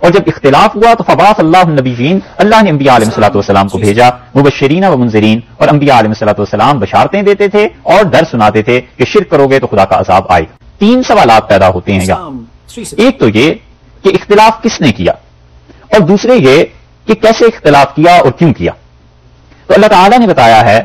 اور جب اختلاف ہوا تو فبعث اللہ النبیین، اللہ نے انبیاء علیہ الصلوۃ والسلام کو بھیجا، مبشرین و منذرین، اور انبیاء علیہ الصلوۃ والسلام بشارتیں دیتے تھے اور ڈر سناتے تھے کہ شرک کرو گے تو خدا کا عذاب آئے گا۔ 3 سوالات پیدا ہوتے ہیں یہاں، ایک تو یہ کہ اختلاف کس نے کیا، اور دوسرے یہ کہ کیسے اختلاف کیا اور کیوں کیا۔ تو اللہ تعالیٰ نے بتایا ہے،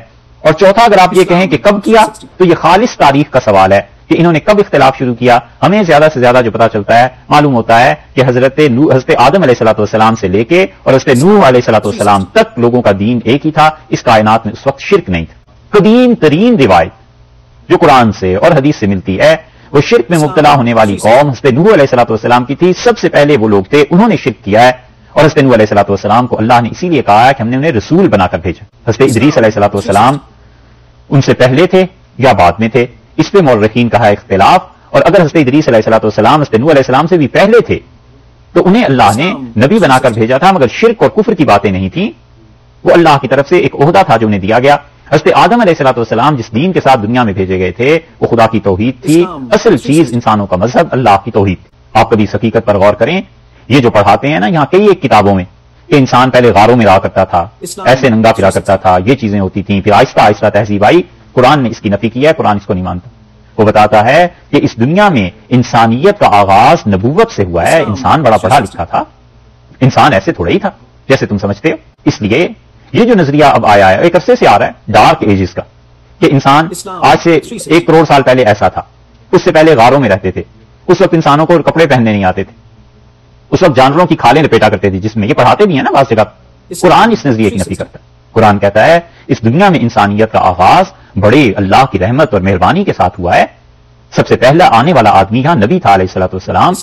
اور چوتھا اگر آپ یہ کہیں کہ کب کیا تو یہ خالص تاریخ کا سوال ہے کہ انہوں نے کب اختلاف شروع کیا۔ ہمیں زیادہ سے زیادہ جو پتا چلتا ہے، معلوم ہوتا ہے کہ حضرت آدم علیہ الصلوۃ والسلام سے لے کے اور حضرت نوح علیہ الصلوۃ والسلام تک لوگوں کا دین ایک ہی تھا، اس کائنات میں اس وقت شرک نہیں تھا۔ قدیم ترین روایت جو قرآن سے اور حدیث سے ملتی ہے وہ شرک میں مبتلا ہونے والی قوم حضرت نوح علیہ الصلوۃ والسلام کی تھی۔ سب سے پہلے وہ لوگ تھے، انہوں نے شرک کیا ہے، اور حضرت نوح علیہ الصلوۃ والسلام کو اللہ نے اسی لیے کہا ہے کہ ہم نے انہیں رسول بنا کر بھیجا۔ حضرت ادریس علیہ الصلوۃ والسلام ان سے پہلے تھے یا بعد میں تھے، اس پہ مورخین کا ہے اختلاف، اور اگر حضرت ادریس علیہ الصلوۃ والسلام حضرت نوح علیہ السلام سے بھی پہلے تھے تو انہیں اللہ نے نبی بنا کر بھیجا تھا، مگر شرک اور کفر کی باتیں نہیں تھیں، وہ اللہ کی طرف سے ایک عہدہ تھا جو انہیں دیا گیا۔ حضرت آدم علیہ الصلوۃ والسلام جس دین کے ساتھ دنیا میں بھیجے گئے تھے وہ خدا کی توحید تھی، اصل چیز انسانوں کا مذہب اللہ کی توحید۔ آپ کبھی اس حقیقت پر غور کریں، یہ جو پڑھاتے ہیں نا یہاں کئی ایک کتابوں میں کہ انسان پہلے غاروں میں رہا کرتا تھا، ایسے ننگا پھرا کرتا تھا، یہ چیزیں ہوتی تھیں، پھر آہستہ آہستہ تہذیب آئی۔ قرآن نے اس کی نفی کی ہے، قرآن اس کو نہیں مانتا۔ وہ بتاتا ہے کہ اس دنیا میں انسانیت کا آغاز نبوت سے ہوا ہے، انسان بڑا پڑھا لکھا تھا، انسان ایسے تھوڑا ہی تھا جیسے تم سمجھتے ہو۔ اس لیے یہ جو نظریہ اب آیا ہے ایک عرصے سے آ رہا ہے، ڈارک ایجز کا، کہ انسان آج سے 1 کروڑ سال پہلے ایسا تھا، اس سے پہلے غاروں میں رہتے تھے، اس وقت انسانوں کو کپڑے پہننے نہیں آتے تھے، اس وقت جانوروں کی کھالیں لپیٹا کرتے تھے، جس میں یہ پڑھاتے بھی ہیں نا بعض جگہ۔ قرآن اس نظریے کی نفی کرتا ہے، قرآن کہتا ہے اس دنیا میں انسانیت کا آغاز بڑے اللہ کی رحمت اور مہربانی کے ساتھ ہوا ہے۔ سب سے پہلا آنے والا آدمی یہاں نبی تھا علیہ الصلوۃ والسلام،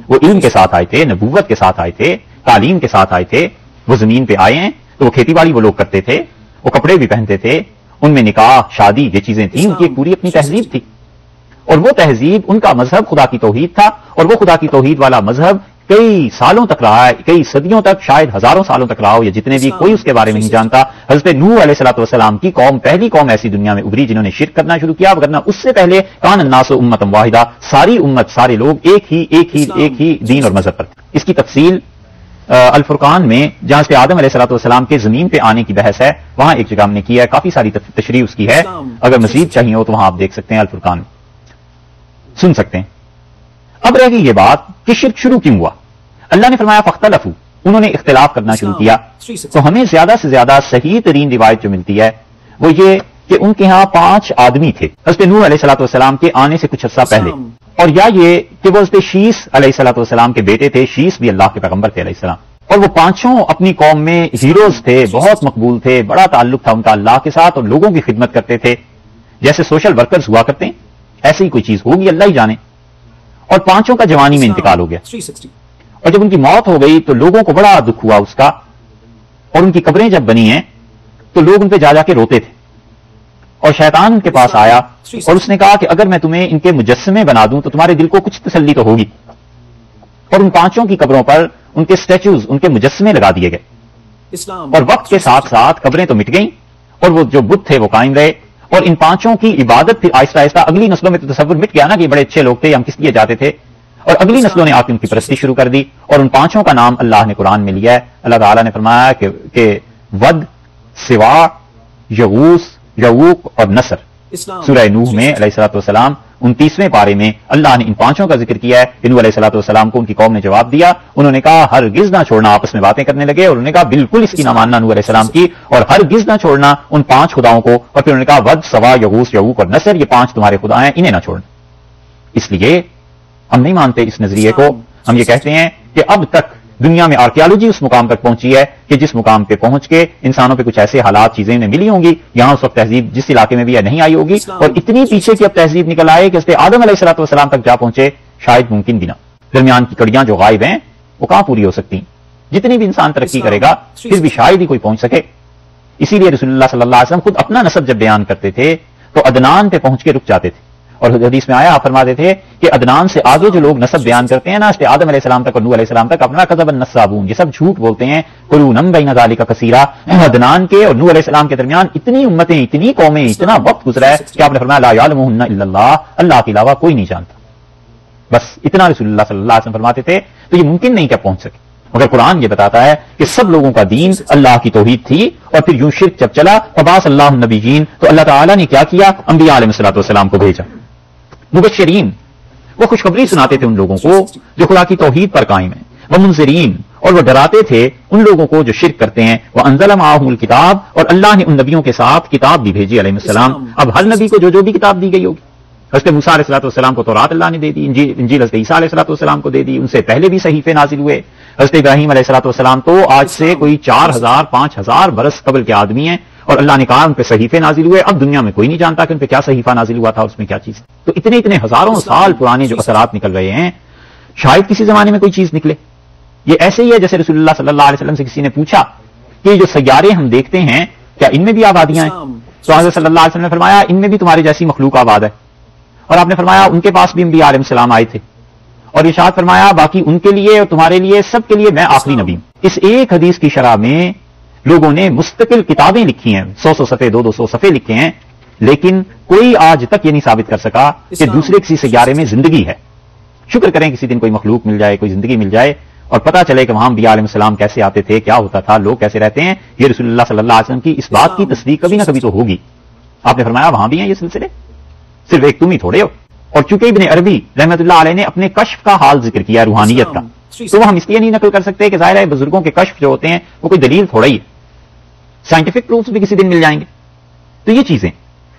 وہ علم کے ساتھ آئے تھے، نبوت کے ساتھ آئے تھے، تعلیم کے ساتھ آئے تھے، وہ زمین پہ آئے ہیں تو وہ کھیتی باڑی وہ لوگ کرتے تھے، وہ کپڑے بھی پہنتے تھے، ان میں نکاح شادی یہ چیزیں تھیں، ان کی ایک پوری اپنی تہذیب تھی، اور وہ تہذیب ان کا مذہب خدا کی توحید تھا، اور وہ خدا کی توحید والا مذہب کئی سالوں تک رہا ہے، کئی صدیوں تک، شاید ہزاروں سالوں تک رہا ہو، یا جتنے بھی کوئی اس کے بارے میں نہیں جانتا۔ حضرت نوح علیہ الصلوۃ والسلام کی قوم پہلی قوم ایسی دنیا میں ابھری جنہوں نے شرک کرنا شروع کیا، ورنہ اس سے پہلے کان الناس امۃ واحدہ، ساری امت سارے لوگ ایک ہی دین اور مذہب پر تھے۔ اس کی تفصیل الفرقان میں جہاں سے آدم علیہ الصلوۃ والسلام کے زمین پہ آنے کی بحث ہے وہاں ایک جگہ ہم نے کی ہے، کافی ساری تشریح اس کی ہے، اگر مزید چاہیے ہو تو وہاں آپ دیکھ سکتے ہیں، الفرقان میں سن سکتے ہیں۔ اب رہ گئی یہ بات کہ شرک شروع کیوں ہوا۔ اللہ نے فرمایا فاختلفوا، انہوں نے اختلاف کرنا شروع کیا، تو ہمیں زیادہ سے زیادہ صحیح ترین روایت جو ملتی ہے وہ یہ کہ ان کے ہاں 5 آدمی تھے حضرت نوح علیہ الصلوۃ والسلام کے آنے سے کچھ عرصہ پہلے، اور یا یہ کہ وہ حضرت شیس علیہ الصلوۃ والسلام کے بیٹے تھے، شیس بھی اللہ کے پیغمبر تھے علیہ السلام، اور وہ 5 اپنی قوم میں ہیروز تھے، بہت مقبول تھے، بڑا تعلق تھا ان کا اللہ کے ساتھ، اور لوگوں کی خدمت کرتے تھے جیسے سوشل ورکرز ہوا کرتے ہیں، ایسی ہی کوئی چیز ہوگی اللہ ہی جانے۔ اور 5 کا جوانی میں انتقال ہو گیا، اور جب ان کی موت ہو گئی تو لوگوں کو بڑا دکھ ہوا اس کا، اور ان کی قبریں جب بنی ہیں تو لوگ ان پہ جا کے روتے تھے، اور شیطان ان کے پاس آیا اور اس نے کہا کہ اگر میں تمہیں ان کے مجسمے بنا دوں تو تمہارے دل کو کچھ تسلی تو ہوگی، اور ان 5 کی قبروں پر ان کے سٹیچوز، ان کے مجسمے لگا دیے گئے، اور وقت کے ساتھ ساتھ قبریں تو مٹ گئیں اور وہ جو بت تھے وہ قائم رہے، اور ان 5 کی عبادت پھر آہستہ آہستہ اگلی نسلوں میں تو تصور مٹ گیا نا کہ یہ بڑے اچھے لوگ تھے، ہم کس لیے جاتے تھے، اور اگلی نسلوں نے آ کے ان کی پرستی شروع کر دی، اور ان 5 کا نام اللہ نے قرآن میں لیا ہے۔ اللہ تعالیٰ نے فرمایا کہ ود، سوا، یغوث، یعوق اور نصر، سورہ نوح میں علیہ الصلوۃ والسلام 29ویں پارے میں اللہ نے ان 5 کا ذکر کیا ہے۔ نوح علیہ الصلوۃ والسلام کو ان کی قوم نے جواب دیا، انہوں نے کہا ہرگز نہ چھوڑنا، آپس میں باتیں کرنے لگے، اور انہوں نے کہا بالکل اس کی نہ ماننا نوح علیہ السلام کی، اور ہرگز نہ چھوڑنا ان 5 خداؤں کو، اور پھر انہوں نے کہا ود، سوا، یغوث، یعوق اور نصر، یہ 5 تمہارے خدا ہیں، انہیں نہ چھوڑنا۔ اس لیے ہم نہیں مانتے اس نظریے کو، ہم یہ کہتے ہیں کہ اب تک دنیا میں آرکیالوجی اس مقام تک پہنچی ہے کہ جس مقام پہ پہنچ کے انسانوں پہ کچھ ایسے حالات چیزیں انہیں ملی ہوں گی، یہاں اس وقت تہذیب جس علاقے میں بھی ہے نہیں آئی ہوگی، اور اتنی پیچھے کی اب تہذیب نکل آئے کہ اس پہ آدم علیہ الصلوۃ والسلام تک جا پہنچے، شاید ممکن بھی نہ۔ درمیان کی کڑیاں جو غائب ہیں وہ کہاں پوری ہو سکتی ہیں؟ جتنی بھی انسان ترقی کرے گا پھر بھی شاید ہی کوئی پہنچ سکے۔ اسی لیے رسول اللہ صلی اللہ علیہ وسلم خود اپنا نسب جب بیان کرتے تھے تو عدنان پہ پہنچ کے رک جاتے تھے، اور حدیث میں آیا آپ فرماتے تھے کہ عدنان سے آگے جو لوگ نسب بیان کرتے ہیں نا اس پہ آدم علیہ السلام تک اور نوح علیہ السلام تک، اپنا کذب النسابون، یہ سب جھوٹ بولتے ہیں، قرونم بین ذالک کثیرا، عدنان کے اور نوح علیہ السلام کے درمیان اتنی امتیں، اتنی قومیں، اتنا وقت گزرا ہے کہ آپ نے فرمایا لا یعلمہن الا اللہ، اللہ کے علاوہ کوئی نہیں جانتا، بس اتنا رسول اللہ صلی اللہ علیہ وسلم فرماتے تھے، تو یہ ممکن نہیں کہ پہنچ سکے۔ مگر قرآن یہ بتاتا ہے کہ سب لوگوں کا دین اللہ کی توحید تھی، اور پھر یوں شرک جب چلا فبعث اللہ النبیین، تو اللہ تعالیٰ نے کیا کیا؟ انبیاء علیہ الصلوۃ والسلام کو بھیجا مبشرین، وہ خوشخبری سناتے تھے ان لوگوں کو جو خدا کی توحید پر قائم ہیں، وہ منذرین، اور وہ ڈراتے تھے ان لوگوں کو جو شرک کرتے ہیں، وہ انزل معہم الکتاب، اور اللہ نے ان نبیوں کے ساتھ کتاب بھی بھیجی علیہ السلام۔ اب ہر نبی کو جو بھی کتاب دی گئی ہوگی، حضرت موسیٰ علیہ الصلوۃ والسلام کو تورات اللہ نے دے دی، انجیل حضرت عیسیٰ علیہ الصلوۃ والسلام کو دے دی، ان سے پہلے بھی صحیفے نازل ہوئے۔ حضرت ابراہیم علیہ الصلوۃ والسلام تو آج سے کوئی 4000 5000 برس قبل کے آدمی ہیں، اور اللہ نے کہا ان پہ صحیفے نازل ہوئے۔ اب دنیا میں کوئی نہیں جانتا کہ ان پہ کیا صحیفہ نازل ہوا تھا، اس میں کیا چیز۔ تو اتنے ہزاروں سال پرانے جو اثرات نکل رہے ہیں، شاید کسی زمانے میں کوئی چیز نکلے۔ یہ ایسے ہی ہے جیسے رسول اللہ صلی اللہ علیہ وسلم سے کسی نے پوچھا کہ یہ جو سیارے ہم دیکھتے ہیں کیا ان میں بھی آبادیاں ہیں؟ تو حضرت صلی اللہ علیہ وسلم نے فرمایا ان میں بھی تمہاری جیسی مخلوق آباد ہے، اور آپ نے فرمایا ان کے پاس بھی انبیاء علیہ السلام آئے تھے، اور ارشاد فرمایا باقی ان کے لیے اور تمہارے لیے سب کے لیے میں آخری نبی ہوں۔ اس ایک حدیث کی شرح میں لوگوں نے مستقل کتابیں لکھی ہیں، 100 صفحے 200 صفحے لکھے ہیں، لیکن کوئی آج تک یہ نہیں ثابت کر سکا کہ دوسرے کسی سیارے میں زندگی ہے۔ شکر کریں کسی دن کوئی مخلوق مل جائے، کوئی زندگی مل جائے، اور پتہ چلے کہ وہاں انبیاء علیہ السلام کیسے آتے تھے، کیا ہوتا تھا، لوگ کیسے رہتے ہیں۔ یہ رسول اللہ صلی اللہ علیہ وسلم کی اس بات کی تصدیق کبھی نہ کبھی تو ہوگی۔ آپ نے فرمایا وہاں بھی ہیں یہ سلسلے، صرف ایک تم ہی تھوڑے ہو۔ اور چونکہ ابن عربی رحمۃ اللہ علیہ نے اپنے کشف کا حال ذکر کیا روحانیت کا، تو وہ ہم اس لیے نہیں نقل کر سکتے کہ ظاہر ہے بزرگوں کے کشف جو ہوتے ہیں وہ کوئی دلیل تھوڑا ہی ہے، سائنٹیفک پروفز بھی کسی دن مل جائیں گے۔ تو یہ چیزیں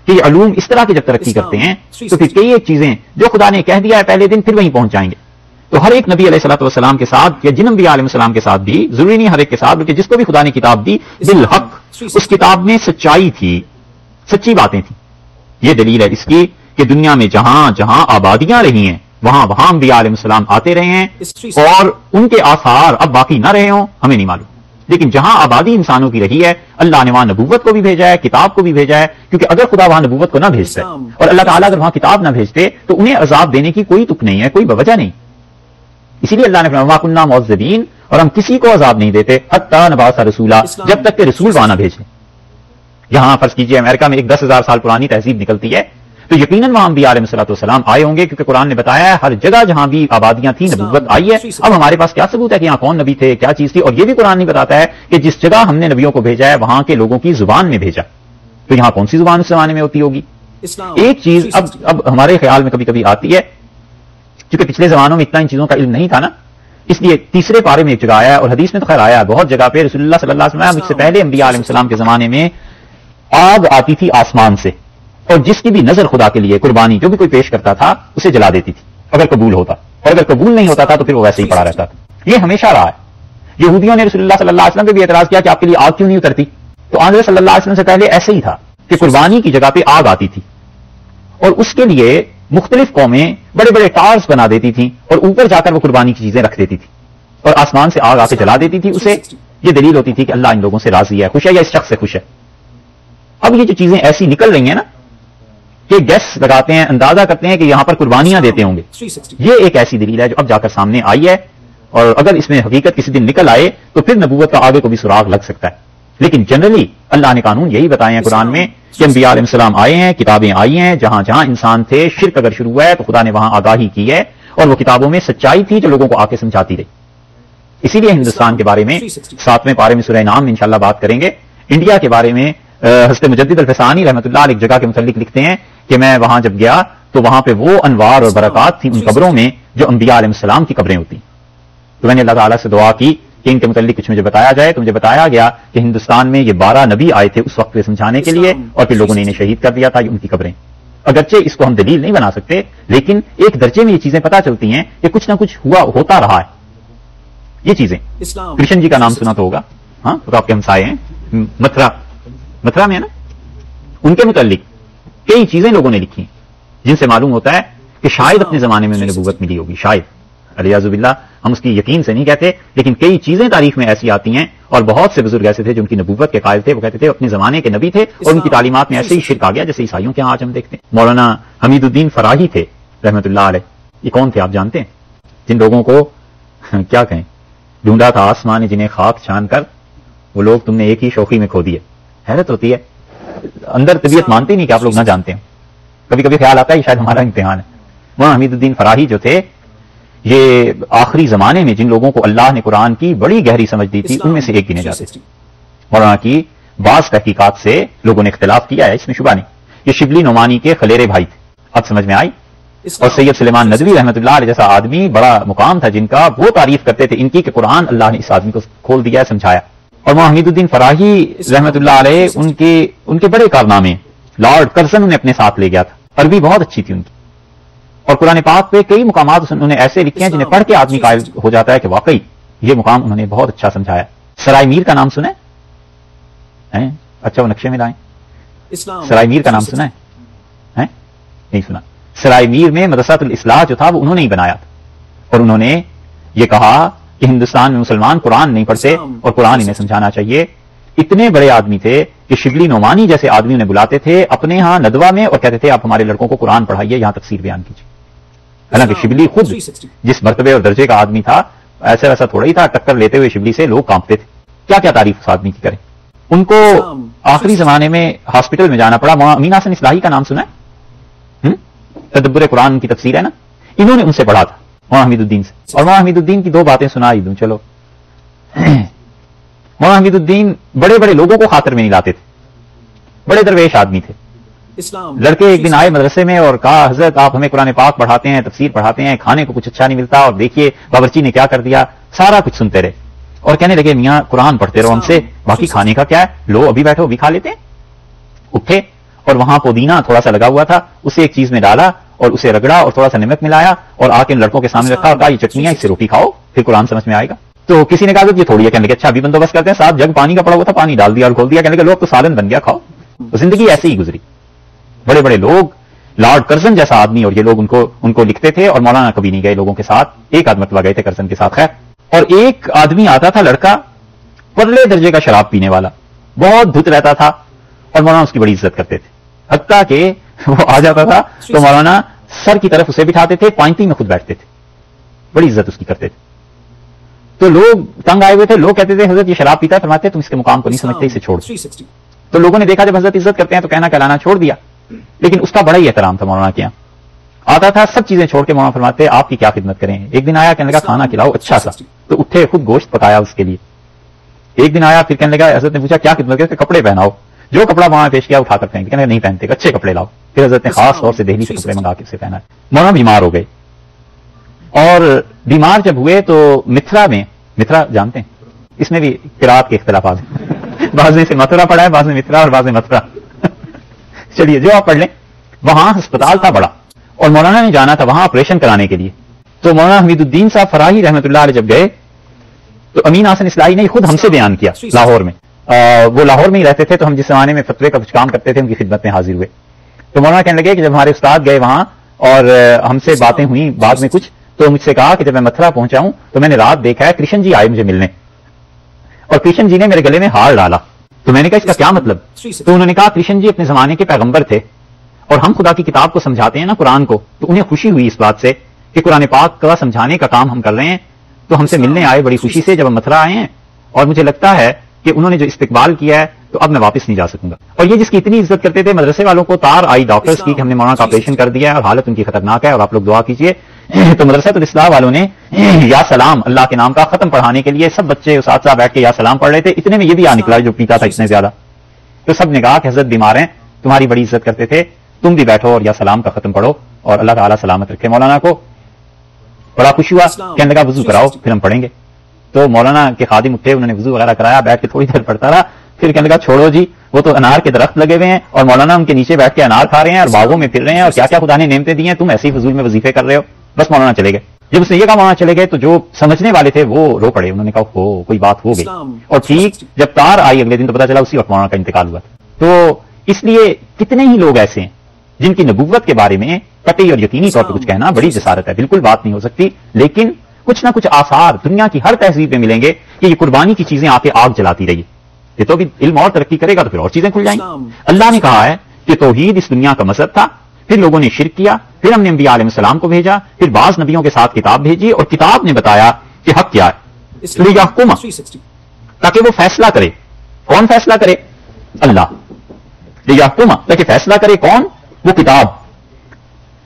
کہ یہ علوم اس طرح کی جب ترقی کرتے ہیں تو پھر کئی ایک چیزیں جو خدا نے کہہ دیا ہے پہلے دن پھر وہیں پہنچ جائیں گے۔ تو ہر ایک نبی علیہ الصلوۃ والسلام کے ساتھ یا جن انبیاء علیہ السلام کے ساتھ بھی، ضروری نہیں ہر ایک کے ساتھ بلکہ جس کو بھی خدا نے کتاب دی بالحق، اس کتاب میں سچائی تھی، سچی باتیں تھیں۔ یہ دلیل ہے اس کی کہ دنیا میں جہاں جہاں آبادیاں رہی ہیں وہاں وہاں انبیاء علیہ السلام آتے رہے ہیں، اور ان کے آثار اب باقی نہ رہے ہوں ہمیں نہیں معلوم، لیکن جہاں آبادی انسانوں کی رہی ہے اللہ نے وہاں نبوت کو بھی بھیجا ہے، کتاب کو بھی بھیجا ہے، کیونکہ اگر خدا وہاں نبوت کو نہ بھیجتا اور اللہ تعالیٰ اگر وہاں کتاب نہ بھیجتے تو انہیں عذاب دینے کی کوئی تک نہیں ہے، کوئی وجہ نہیں۔ اسی لیے اللہ نے فرمایا وَمَا كُنَّا مُعَذِّبِينَ، اور ہم کسی کو عذاب نہیں دیتے حَتَّىٰ نَبْعَثَ رَسُولًا، جب تک کہ رسول وہاں نہ بھیجیں۔ یہاں فرض کیجئے امریکہ میں ایک 10,000 سال پرانی تہذیب نکلتی ہے تو یقیناً وہاں انبیاء علیہ الصلوۃ والسلام آئے ہوں گے، کیونکہ قرآن نے بتایا ہے ہر جگہ جہاں بھی آبادیاں تھیں نبوت آئی ہے۔ اب ہمارے پاس کیا ثبوت ہے کہ یہاں کون نبی تھے، کیا چیز تھی؟ اور یہ بھی قرآن نہیں بتاتا ہے کہ جس جگہ ہم نے نبیوں کو بھیجا ہے وہاں کے لوگوں کی زبان میں بھیجا، تو یہاں کون سی زبان اس زمانے میں ہوتی ہوگی؟ ایک چیز اب ہمارے خیال میں کبھی کبھی آتی ہے، کیونکہ پچھلے زمانوں میں اتنا ان چیزوں کا علم نہیں تھا نا، اس لیے تیسرے پارے میں ایک جگہ آیا ہے، اور حدیث میں تو خیر آیا ہے بہت جگہ پہ، رسول اللہ صلی اللہ علیہ وسلم مجھ سے پہلے انبیاء علیہ السلام کے زمانے میں آگ آتی تھی آسمان سے، اور جس کی بھی نظر خدا کے لیے قربانی جو بھی کوئی پیش کرتا تھا اسے جلا دیتی تھی اگر قبول ہوتا، اور اگر قبول نہیں ہوتا تھا تو پھر وہ ویسے ہی پڑا رہتا تھا۔ یہ ہمیشہ رہا ہے۔ یہودیوں نے رسول اللہ صلی اللہ علیہ وسلم پہ بھی اعتراض کیا کہ آپ کے لیے آگ کیوں نہیں اترتی، تو آن صلی اللہ علیہ وسلم سے پہلے ایسے ہی تھا کہ قربانی کی جگہ پہ آگ آتی تھی، اور اس کے لیے مختلف قومیں بڑے بڑے ٹارس بنا دیتی تھیں اور اوپر جا کر وہ قربانی کی چیزیں رکھ دیتی تھی اور آسمان سے آگ آ کے جلا دیتی تھی اسے۔ یہ دلیل ہوتی تھی کہ اللہ ان لوگوں سے راضی ہے، خوش ہے، یا اس شخص سے خوش ہے۔ اب یہ جو چیزیں ایسی نکل رہی ہیں نا کہ گیس لگاتے ہیں، اندازہ کرتے ہیں کہ یہاں پر قربانیاں دیتے ہوں گے، یہ ایک ایسی دلیل ہے جو اب جا کر سامنے آئی ہے، اور اگر اس میں حقیقت کسی دن نکل آئے تو پھر نبوت کا آگے کو بھی سراغ لگ سکتا ہے۔ لیکن جنرلی اللہ نے قانون یہی بتائے ہیں قرآن میں کہ انبیاء علیہ السلام آئے ہیں، کتابیں آئی ہیں، جہاں جہاں انسان تھے شرک اگر شروع ہوا ہے تو خدا نے وہاں آگاہی کی ہے، اور وہ کتابوں میں سچائی تھی جو لوگوں کو آ کے سمجھاتی رہی۔ اسی لیے ہندوستان کے بارے میں 7ویں پارے میں سورہ نام انشاءاللہ بات کریں گے۔ انڈیا کے بارے میں حضرت مجدد الفسانی رحمۃ اللہ علیہ ایک جگہ کے متعلق لکھتے ہیں کہ میں وہاں جب گیا تو وہاں پہ وہ انوار اور برکات تھیں ان قبروں میں جو انبیاء علیہ السلام کی قبریں ہوتی، تو میں نے اللہ تعالیٰ سے دعا کی کہ ان کے متعلق کچھ مجھے بتایا جائے، تو مجھے بتایا گیا کہ ہندوستان میں یہ 12 نبی آئے تھے اس وقت پہ سمجھانے کے لیے، اور پھر لوگوں نے انہیں شہید کر دیا تھا، یہ ان کی قبریں۔ اگرچہ اس کو ہم دلیل نہیں بنا سکتے، لیکن ایک درجے میں یہ چیزیں پتہ چلتی ہیں کہ کچھ نہ کچھ ہوتا رہا ہے۔ یہ چیزیں کرشن جی کا نام سنا تو ہوگا، ہاں تو آپ کے ہمسائے ہیں، متھرا میں ہے نا، ان کے متعلق کئی چیزیں لوگوں نے لکھی ہیں جن سے معلوم ہوتا ہے کہ شاید اپنے زمانے میں انہیں نبوت ملی ہوگی، شاید، علیاذ باللہ، ہم اس کی یقین سے نہیں کہتے، لیکن کئی چیزیں تاریخ میں ایسی آتی ہیں، اور بہت سے بزرگ ایسے تھے جو ان کی نبوت کے قائل تھے، وہ کہتے تھے اپنے زمانے کے نبی تھے، اور ان کی تعلیمات میں ایسے ہی شرک آ گیا جیسے عیسائیوں کے ہاں آج ہم دیکھتے ہیں۔ مولانا حمید الدین فراہی تھے رحمۃ اللہ علیہ، یہ کون تھے آپ جانتے ہیں؟ جن لوگوں کو کیا کہیں ڈھونڈا تھا آسمان نے جنہیں خاک چھان کر، وہ لوگ تم نے ایک ہی شوخی میں کھو دیے۔ حیرت ہوتی ہے، اندر طبیعت مانتی نہیں کہ آپ لوگ نہ جانتے ہیں، کبھی کبھی خیال آتا ہے یہ شاید ہمارا امتحان ہے۔ مولانا حمید الدین فراہی جو تھے یہ آخری زمانے میں جن لوگوں کو اللہ نے قرآن کی بڑی گہری سمجھ دی تھی ان میں سے ایک گنے جاتے تھے. مولانا کی بعض تحقیقات سے لوگوں نے اختلاف کیا ہے، اس میں شبہ نہیں. یہ شبلی نعمانی کے خلیرے بھائی تھے. اب سمجھ میں آئی. اور سید سلیمان ندوی رحمۃ اللہ علیہ جیسا آدمی بڑا مقام تھا جن کا، وہ تعریف کرتے تھے ان کی کہ قرآن اللہ نے اس آدمی کو کھول دیا ہے، سمجھایا. اور وہ حمید الدین فراہی رحمۃ اللہ علیہ ان کے بڑے کارنامے، لارڈ کرزن انہیں اپنے ساتھ لے گیا تھا. عربی بہت اچھی تھی ان کی، اور قرآن پاک پہ کئی مقامات انہوں نے ایسے لکھے ہیں جنہیں پڑھ کے آدمی قائل ہو جاتا ہے کہ واقعی یہ مقام انہوں نے بہت اچھا سمجھایا. سرائے میر کا نام سنا ہے؟ اچھا وہ نقشے میں لائیں. سرائے میر کا نام سنا ہے؟ نہیں سنا. سرائے میر میں مدرسہ الاصلاح جو تھا وہ انہوں نے ہی بنایا تھا، اور انہوں نے یہ کہا کہ ہندوستان میں مسلمان قرآن نہیں پڑھتے اور قرآن انہیں سمجھانا چاہیے. اتنے بڑے آدمی تھے کہ شبلی نعمانی جیسے آدمی انہیں بلاتے تھے اپنے ہاں ندوہ میں اور کہتے تھے آپ ہمارے لڑکوں کو قرآن پڑھائیے، یہاں تفسیر بیان کیجیے. حالانکہ شبلی خود جس مرتبے اور درجے کا آدمی تھا ایسا ویسا تھوڑا ہی تھا، ٹکر لیتے ہوئے شبلی سے لوگ کانپتے تھے. کیا کیا تعریف اس آدمی کی کریں. ان کو آخری زمانے میں ہاسپٹل میں جانا پڑا. مولانا امین حسن اصلاحی کا نام سنا ہے؟ تدبر قرآن کی تفسیر ہے نا، انہوں نے ان سے پڑھا تھا مولانا حمید الدین سے. اور مولانا حمید الدین کی دو باتیں سنائی دوں. چلو، مولانا حمید الدین بڑے بڑے لوگوں کو خاطر میں نہیں لاتے تھے، بڑے درویش آدمی تھے. لڑکے ایک دن آئے مدرسے میں اور کہا حضرت آپ ہمیں قرآن پاک پڑھاتے ہیں، تفسیر پڑھاتے ہیں، کھانے کو کچھ اچھا نہیں ملتا، اور دیکھیے باورچی نے کیا کر دیا. سارا کچھ سنتے رہے اور کہنے لگے میاں قرآن پڑھتے رہو ہم سے، باقی کھانے کا کیا ہے، لو ابھی بیٹھو ابھی کھا لیتے ہیں. اٹھے اور وہاں پودینہ تھوڑا سا لگا ہوا تھا، اسے ایک چیز میں ڈالا اور اسے رگڑا اور تھوڑا سا نمک ملایا اور آ کے ان لڑکوں کے سامنے رکھا اور کہا یہ چٹنی ہے، اس سے روٹی کھاؤ پھر قرآن سمجھ میں آئے گا. تو کسی نے کہا کہ یہ تھوڑی ہے، کہنے لگے اچھا ابھی بندوبست کرتے ہیں. 7 جگ پانی کا پڑا ہوا تھا، پانی ڈال دیا اور کھول دیا. کہنے لگے لوگ تو سالن بن گیا، کھاؤ. تو زندگی ایسے ہی گزری. بڑے بڑے لوگ، لارڈ کرزن جیسا آدمی، اور یہ لوگ ان کو لکھتے تھے. اور مولانا کبھی نہیں گئے لوگوں کے ساتھ، ایک آدھ مرتبہ گئے تھے کرزن کے ساتھ. خیر، اور ایک آدمی آتا تھا لڑکا، پرلے درجے کا شراب پینے والا، بہت دھت رہتا تھا اور مولانا اس کی بڑی عزت کرتے تھے. حتیٰ کہ وہ آ جاتا تھا تو مولانا سر کی طرف اسے بٹھاتے تھے، پائنتی میں خود بیٹھتے تھے، بڑی عزت اس کی کرتے تھے. تو لوگ تنگ آئے ہوئے تھے، لوگ کہتے تھے حضرت یہ شراب پیتا ہے، فرماتے تم اس کے مقام کو نہیں سمجھتے، اسے چھوڑ. تو لوگوں نے دیکھا جب حضرت عزت کرتے ہیں تو کہنا کہلانا چھوڑ دیا. لیکن اس کا بڑا ہی احترام تھا مولانا کے یہاں. آتا تھا سب چیزیں چھوڑ کے مولانا فرماتے آپ کی کیا خدمت کریں. ایک دن آیا کہنے لگا کھانا کھلاؤ اچھا سا، تو اٹھے خود گوشت پکایا اس کے لیے. ایک دن آیا پھر کہنے لگا، حضرت نے پوچھا کیا خدمت کرے، کپڑے پہناؤ. جو کپڑا مولانا پیش کیا اٹھا کر پہن کے، کہنے نہیں پہنتے، اچھے کپڑے لاؤ. پھر حضرت نے خاص طور سے دہلی سے کپڑے منگا کے اسے پہنا. مولانا بیمار ہو گئے اور بیمار جب ہوئے تو متھرا جانتے ہیں، اس میں بھی قرات کے اختلافات ہیں. بعض نے سے متھرا پڑھا ہے، بعض نے متھرا اور بعض نے متھرا. چلیے جو آپ پڑھ لیں. وہاں ہسپتال تھا بڑا اور مولانا نے جانا تھا وہاں آپریشن کرانے کے لیے. تو مولانا حمید الدین صاحب فراہی رحمۃ اللہ علیہ جب گئے تو امین حسن اصلاحی نے خود ہم سے بیان کیا لاہور میں. وہ لاہور میں ہی رہتے تھے تو ہم جس زمانے میں فتوے کا کچھ کام کرتے تھے ان کی خدمت میں حاضر ہوئے. تو مولانا کہنے لگے کہ جب ہمارے استاد گئے وہاں اور ہم سے باتیں ہوئیں بعد میں کچھ، تو مجھ سے کہا کہ جب میں متھرا پہنچا ہوں تو میں نے رات دیکھا ہے کرشن جی آئے مجھے ملنے اور کرشن جی نے میرے گلے میں ہار ڈالا. تو میں نے کہا اس کا کیا مطلب؟ تو انہوں نے کہا کرشن جی اپنے زمانے کے پیغمبر تھے اور ہم خدا کی کتاب کو سمجھاتے ہیں نا قرآن کو، تو انہیں خوشی ہوئی اس بات سے کہ قرآن پاک کا سمجھانے کا کام ہم کر رہے ہیں. تو ہم سے ملنے آئے بڑی خوشی سے جب ہم متھرا آئے ہیں، اور مجھے لگتا ہے کہ انہوں نے جو استقبال کیا ہے تو اب میں واپس نہیں جا سکوں گا. اور یہ جس کی اتنی عزت کرتے تھے مدرسے والوں کو تار آئی ڈاکٹرز کی کہ ہم نے مولانا کا آپریشن کر دیا ہے اور حالت ان کی خطرناک ہے اور آپ لوگ دعا کیجیے. تو مدرسہ الاصلاح والوں نے یا سلام اللہ کے نام کا ختم پڑھانے کے لیے سب بچے اساتذہ بیٹھ کے یا سلام پڑھ رہے تھے. اتنے میں یہ بھی آ نکلا جو پیتا تھا اتنے زیادہ. تو سب نے کہا کہ حضرت بیمار ہیں، تمہاری بڑی عزت کرتے تھے، تم بھی بیٹھو اور یا سلام کا ختم پڑھو اور اللہ تعالیٰ سلامت رکھے. مولانا کو بڑا خوش ہوا، کہنے لگا وضو کراؤ پھر ہم پڑھیں گے. تو مولانا کے خادم اٹھے، انہوں نے وضو وغیرہ کرایا، بیٹھ کے تھوڑی دیر پڑھتا رہا. پھر کہنے لگا چھوڑو جی، وہ تو انار کے درخت لگے ہوئے ہیں اور مولانا ان کے نیچے بیٹھ کے انار کھا رہے ہیں اور باغوں میں پھر رہے ہیں اور کیا کیا خدا نے نعمتیں دی ہیں، تم ایسے ہی فضول میں وظیفے کر رہے ہو. بس مولانا چلے گئے. جب اس نے یہ کہا مولانا چلے گئے تو جو سمجھنے والے تھے وہ رو پڑے. انہوں نے کہا ہو کوئی بات ہو گئی. اور ٹھیک جب تار آئی اگلے دن تو پتا چلا اسی وقت مولانا کا انتقال ہوا. تو اس لیے کتنے ہی لوگ ایسے ہیں جن کی نبوت کے بارے میں قطعی اور یقینی طور پہ کچھ کہنا بڑی جسارت ہے، بالکل بات نہیں ہو سکتی، لیکن کچھ نہ کچھ آثار دنیا کی ہر تہذیب میں ملیں گے کہ یہ قربانی کی چیزیں آ کے آگ جلاتی رہی. یہ تو بھی علم اور ترقی کرے گا تو پھر اور چیزیں کھل جائیں گی. اللہ نے کہا ہے کہ توحید اس دنیا کا مذہب تھا، پھر لوگوں نے شرک کیا، پھر ہم نے انبیاء علیہ السلام کو بھیجا، پھر بعض نبیوں کے ساتھ کتاب بھیجی اور کتاب نے بتایا کہ حق کیا ہے، تاکہ وہ فیصلہ کرے. کون فیصلہ کرے؟ اللہ. لیحکم، تاکہ فیصلہ کرے کون؟ وہ کتاب.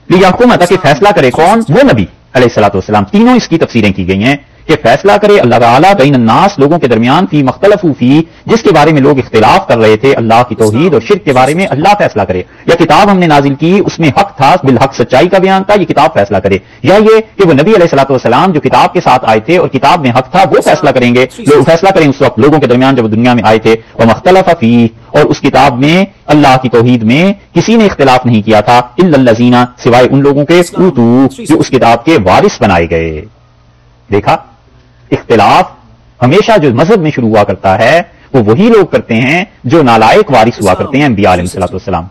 لیحکم، تاکہ فیصلہ کرے کون؟ وہ نبی. علیہ الصلوۃ والسلام، تینوں اس کی تفسیریں کی گئی ہیں کہ فیصلہ کرے اللہ تعالیٰ بین الناس، لوگوں کے درمیان، فی مختلفوا فی، جس کے بارے میں لوگ اختلاف کر رہے تھے، اللہ کی توحید اور شرک کے بارے میں اللہ فیصلہ کرے، یا کتاب ہم نے نازل کی اس میں حق تھا، بالحق سچائی کا بیان تھا، یہ کتاب فیصلہ کرے، یا یہ کہ وہ نبی علیہ الصلوۃ والسلام جو کتاب کے ساتھ آئے تھے اور کتاب میں حق تھا وہ فیصلہ کریں گے، لوگ فیصلہ کریں اس وقت لوگوں کے درمیان جب وہ دنیا میں آئے تھے، ومختلف فی، اور اس کتاب میں اللہ کی توحید میں کسی نے اختلاف نہیں کیا تھا، الا الذین، سوائے ان لوگوں کے اوتوا، جو اس کتاب کے وارث بنائے گئے۔ دیکھا، اختلاف ہمیشہ جو مذہب میں شروع ہوا کرتا ہے وہ وہی لوگ کرتے ہیں جو نالائق وارث ہوا کرتے ہیں انبیاء علیہ الصلوۃ والسلام۔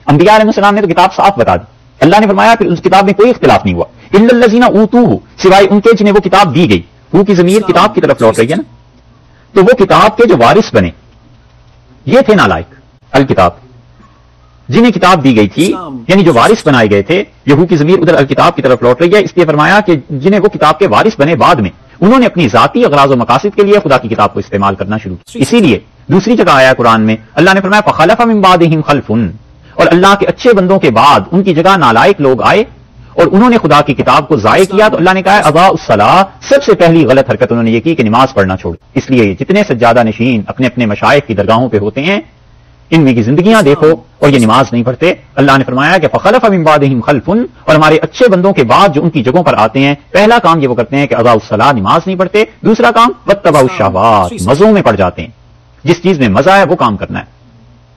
انبیاء علیہ السلام نے تو کتاب صاف بتا دی، اللہ نے فرمایا پھر اس کتاب میں کوئی اختلاف نہیں ہوا، الا الذین اوتوہ، سوائے ان کے جنہیں وہ کتاب دی گئی، وہ کی ضمیر کتاب کی طرف لوٹ رہی ہے نا، تو وہ کتاب کے جو وارث بنے یہ تھے نالائق الکتاب، جنہیں کتاب دی گئی تھی، یعنی جو وارث بنائے گئے تھے، یہو کی ضمیر ادھر الکتاب کی طرف لوٹ رہی ہے، اس لیے فرمایا کہ جنہیں وہ کتاب کے وارث بنے بعد میں انہوں نے اپنی ذاتی اغراض و مقاصد کے لیے خدا کی کتاب کو استعمال کرنا شروع کیا۔ اسی لیے دوسری جگہ آیا قرآن میں اللہ نے فرمایا فخلف من بعدہم خلف، اور اللہ کے اچھے بندوں کے بعد ان کی جگہ نالائق لوگ آئے اور انہوں نے خدا کی کتاب کو ضائع کیا، تو اللہ نے کہا اضاعوا الصلاۃ، سب سے پہلی غلط حرکت انہوں نے یہ کی کہ نماز پڑھنا چھوڑ۔ اس لیے جتنے سجادہ نشین اپنے اپنے مشائخ کی درگاہوں پہ ہوتے ہیں ان میں کی زندگیاں دیکھو اور یہ نماز نہیں پڑھتے، اللہ نے فرمایا کہ فخلف من بعدہم خلف، اور ہمارے اچھے بندوں کے بعد جو ان کی جگہوں پر آتے ہیں پہلا کام یہ وہ کرتے ہیں کہ اضاعوا الصلاۃ، نماز نہیں پڑھتے، دوسرا کام واتبعوا الشہوات، مزوں میں پڑ جاتے ہیں، جس چیز میں مزہ ہے وہ کام کرنا ہے،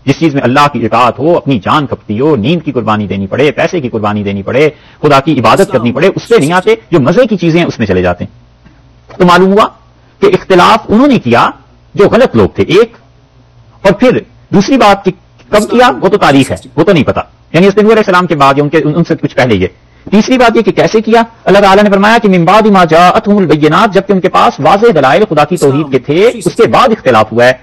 جس چیز میں اللہ کی اطاعت ہو، اپنی جان کھپتی ہو، نیند کی قربانی دینی پڑے، پیسے کی قربانی دینی پڑے، خدا کی عبادت کرنی پڑے، اس سے نہیں آتے، جو مزے کی چیزیں اس میں چلے جاتے ہیں۔ تو معلوم ہوا کہ اختلاف انہوں نے کیا جو غلط لوگ تھے، ایک، اور پھر دوسری بات کہ کب کیا وہ تو تاریخ ہے، وہ تو نہیں پتا، یعنی اس نبی علیہ السلام کے بعد یا ان سے کچھ پہلے یہ۔ تیسری بات یہ کہ کیسے کیا، اللہ تعالیٰ نے فرمایا کہ من بعد ما جاءتهم البینات، جبکہ ان کے پاس واضح دلائل خدا کی توحید کے تھے، اس کے بعد اختلاف ہوا ہے،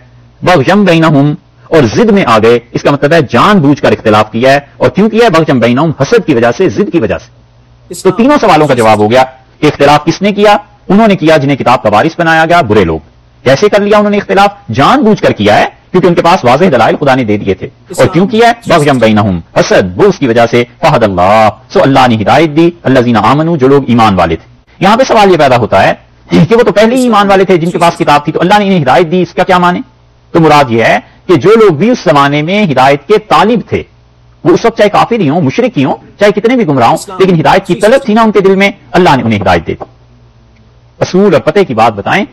بغیم بینہم، اور ضد میں آ گئے، اس کا مطلب ہے جان بوجھ کر اختلاف کیا ہے، اور کیوں کیا ہے، بغیم بینہم، حسد کی وجہ سے، ضد کی وجہ سے۔ تو تینوں سوالوں کا جواب ہو گیا کہ اختلاف کس نے کیا، انہوں نے کیا جنہیں کتاب کا وارث بنایا گیا، برے لوگ۔ کیسے کر لیا انہوں نے اختلاف، جان بوجھ کر کیا ہے کیونکہ ان کے پاس واضح دلائل خدا نے دے دیے تھے، اور کیوں کیا ہے، بغیم بینہم، حسد بغض کی وجہ سے، فہد اللہ، سو اللہ نے ہدایت دی، الذین آمنوا، جو لوگ ایمان والے تھے۔ یہاں پہ سوال یہ پیدا ہوتا ہے کہ وہ تو پہلے ہی ایمان والے تھے جن کے پاس کتاب تھی، تو اللہ نے انہیں ہدایت دی، اس کا کیا معنی؟ تو مراد یہ ہے کہ جو لوگ بھی اس زمانے میں ہدایت کے طالب تھے، وہ اس وقت چاہے کافر ہی ہوں، مشرک ہی ہوں، چاہے کتنے بھی گمراہ ہوں، لیکن ہدایت کی طلب تھی نا ان کے دل میں، اللہ نے انہیں ہدایت دے دی۔ اصول اور پتے کی بات بتائیں،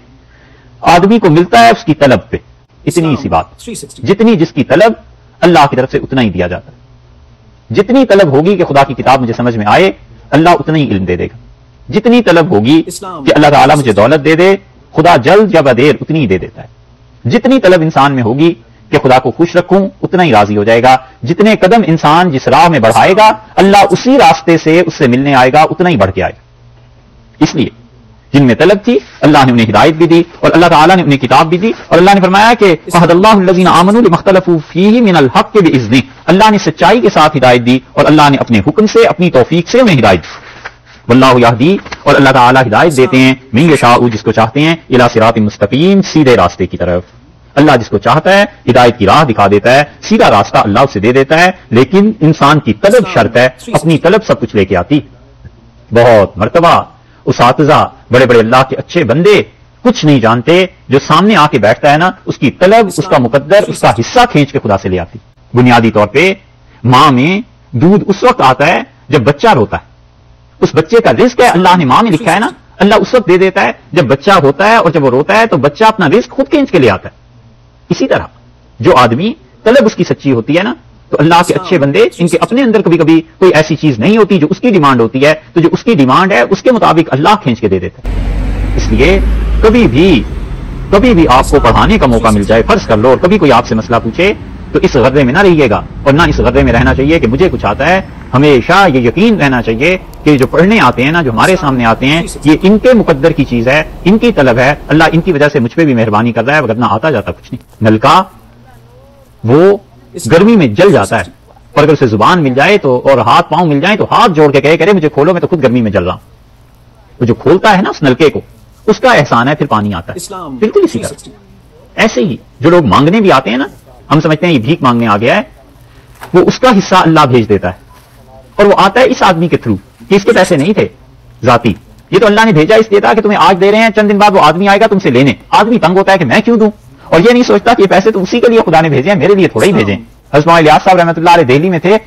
آدمی کو ملتا ہے اس کی طلب پہ، اتنی سی بات، جتنی جس کی طلب اللہ کی طرف سے اتنا ہی دیا جاتا ہے۔ جتنی طلب ہوگی کہ خدا کی کتاب مجھے سمجھ میں آئے، اللہ اتنا ہی علم دے دے گا۔ جتنی طلب ہوگی کہ اللہ تعالیٰ مجھے دولت دے دے، خدا جلد یا بدیر اتنی ہی دے دیتا ہے۔ جتنی طلب انسان میں ہوگی کہ خدا کو خوش رکھوں، اتنا ہی راضی ہو جائے گا۔ جتنے قدم انسان جس راہ میں بڑھائے گا، اللہ اسی راستے سے اس سے ملنے آئے گا، اتنا ہی بڑھ کے آئے گا۔ اس لیے جن میں طلب تھی اللہ نے انہیں ہدایت بھی دی، اور اللہ تعالیٰ نے انہیں کتاب بھی دی، اور اللہ نے فرمایا کہ فہد اللہ الذین آمنوا لما اختلفوا فیہ من الحق بإذنہ، اللہ نے سچائی کے ساتھ ہدایت دی، اور اللہ نے اپنے حکم سے، اپنی توفیق سے انہیں ہدایت دی۔ واللہ یہدی، اور اللہ تعالیٰ ہدایت دیتے ہیں، من یشاء، جس کو چاہتے ہیں، الی صراط مستقیم، سیدھے راستے کی طرف۔ اللہ جس کو چاہتا ہے ہدایت کی راہ دکھا دیتا ہے، سیدھا راستہ اللہ اسے دے دیتا ہے، لیکن انسان کی طلب شرط ہے، اپنی طلب سب کچھ لے کے آتی۔ بہت مرتبہ اساتذہ، بڑے بڑے اللہ کے اچھے بندے کچھ نہیں جانتے، جو سامنے آ کے بیٹھتا ہے نا، اس کی طلب، اس کا مقدر، اس کا حصہ کھینچ کے خدا سے لے آتی۔ بنیادی طور پہ ماں میں دودھ اس وقت آتا ہے جب بچہ روتا ہے، اس بچے کا رزق ہے، اللہ نے ماں میں لکھا ہے نا، اللہ اس وقت دے دیتا ہے جب بچہ ہوتا ہے، اور جب وہ روتا ہے تو بچہ اپنا رزق خود کھینچ کے لے آتا ہے۔ اسی طرح جو آدمی طلب اس کی سچی ہوتی ہے نا، تو اللہ کے اچھے بندے، ان کے اپنے اندر کبھی کبھی کوئی ایسی چیز نہیں ہوتی جو اس کی ڈیمانڈ ہوتی ہے، تو جو اس کی ڈیمانڈ ہے اس کے مطابق اللہ کھینچ کے دے دیتا ہے۔ اس لیے کبھی بھی آپ کو پڑھانے کا موقع مل جائے، فرض کر لو، اور کبھی کوئی آپ سے مسئلہ پوچھے تو اس غرضے میں نہ رہیے گا، اور نہ اس غرضے میں رہنا چاہیے کہ مجھے کچھ آتا ہے۔ ہمیشہ یہ یقین رہنا چاہیے کہ جو پڑھنے آتے ہیں نا، جو ہمارے سامنے آتے ہیں، یہ ان کے مقدر کی چیز ہے، ان کی طلب ہے، اللہ ان کی وجہ سے مجھ پہ بھی مہربانی کر رہا ہے، وگرنہ آتا جاتا کچھ نہیں۔ نلکا وہ گرمی میں جل جاتا ہے، اور اگر اسے زبان مل جائے تو، اور ہاتھ پاؤں مل جائیں تو ہاتھ جوڑ کے کہے کرے مجھے کھولو، میں تو خود گرمی میں جل رہا ہوں۔ وہ جو کھولتا ہے نا اس نلکے کو، اس کا احسان ہے، پھر پانی آتا ہے۔ بالکل اسی طرح ایسے ہی جو لوگ مانگنے بھی آتے ہیں نا، ہم سمجھتے ہیں یہ بھیک مانگنے آ گیا ہے، وہ اس کا حصہ اللہ بھیج دیتا ہے، اور وہ آتا ہے اس آدمی کے تھرو کہ اس کے پیسے نہیں تھے، ذاتی. یہ تو اللہ نے بھیجا اس لیے تھا کہ تمہیں آج دے رہے ہیں, چند دن بعد وہ آدمی آئے گا تم سے لینے. آدمی تنگ ہوتا ہے کہ میں کیوں دوں, اور یہ نہیں سوچتا کہ یہ پیسے تو اسی کے لیے خدا نے بھیجے ہیں, میرے لیے تھوڑا ہی بھیجیں. حضرت مولانا الیاس صاحب رحمۃ اللہ علیہ دہلی میں تھے,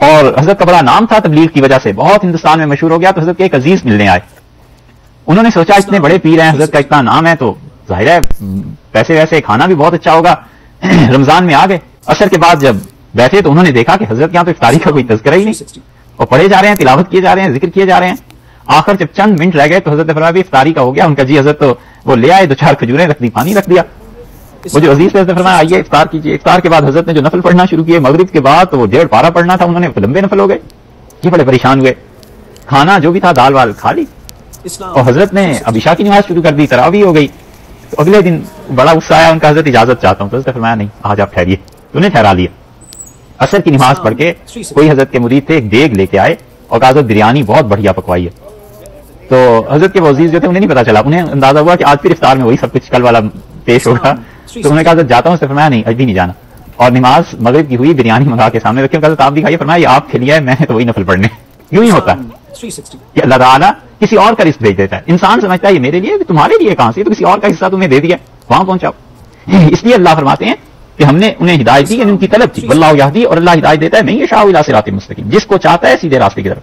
اور حضرت کا بڑا نام تھا تبلیغ کی وجہ سے, بہت ہندوستان میں مشہور ہو گیا. تو حضرت کے ایک عزیز ملنے آئے. انہوں نے سوچا اتنے بڑے پیر ہیں, حضرت کا اتنا نام ہے, تو ظاہر ہے پیسے ویسے کھانا بھی بہت اچھا ہوگا. رمضان میں آ گئے. عصر کے بعد جب بیٹھے تو انہوں نے دیکھا کہ حضرت یہاں تو افطاری کا کوئی تذکرہ ہی نہیں, اور پڑھے جا رہے ہیں, تلاوت کیے جا رہے ہیں, ذکر کیے جا رہے ہیں. آخر جب چند منٹ رہ گئے تو حضرت نے فرمایا افطاری کا ہو گیا. ان کا جی حضرت تو وہ لے آئے, 2-4 کھجوریں رکھ دی, پانی رکھ دیا. وہ جو عزیز حضرت فرمایا آئیے افطار کیجیے. افطار کے بعد حضرت نے جو نفل پڑھنا شروع کیے, مغرب کے بعد تو وہ 1.5 پارہ پڑھنا تھا, انہوں نے لمبے نفل ہو گئے. یہ بڑے پریشان ہوئے. کھانا جو بھی تھا دال وال کھا لی, اور حضرت نے اب عشاء کی نماز شروع کر دی, تراویح ہو گئی. تو اگلے دن بڑا غصہ آیا ان کا, حضرت اجازت چاہتا ہوں. تو حضرت نے فرمایا نہیں, آج آپ ٹھہریے. تو انہیں ٹھہرا لیا. عصر کی نماز پڑھ کے کوئی حضرت کے مرید تھے, ایک دیگ لے کے آئے اور کہا حضرت بریانی بہت بڑھیا پکوائی ہے. تو حضرت کے وزیر جو تھے انہیں نہیں پتا چلا, انہیں اندازہ ہوا کہ آج پھر افطار میں وہی سب کچھ کل والا پیش ہوگا. تو انہوں نے کہا حضرت جاتا ہوں. اس نے فرمایا نہیں, ابھی نہیں جانا. اور نماز مغرب کی ہوئی, بریانی منگا کے سامنے رکھی, حضرت آپ بھی کھائیے. فرمایا یہ آپ کے لیے ہے, میں تو وہی نفل پڑھنے. یوں ہی ہوتا ہے کہ اللہ تعالیٰ کسی اور کا رزق بھیج دیتا ہے. انسان سمجھتا ہے یہ میرے لیے, تمہارے لیے کہاں سے, تو کسی اور کا حصہ تمہیں دے دیا, وہاں پہنچاؤ. اس لیے اللہ فرماتے ہیں کہ ہم نے انہیں ہدایت دی, ان کی طلب تھی. واللہ یہدی, اور اللہ ہدایت دیتا ہے, میں یہ شاء الی صراط مستقیم, جس کو چاہتا ہے سیدھے راستے کی طرف.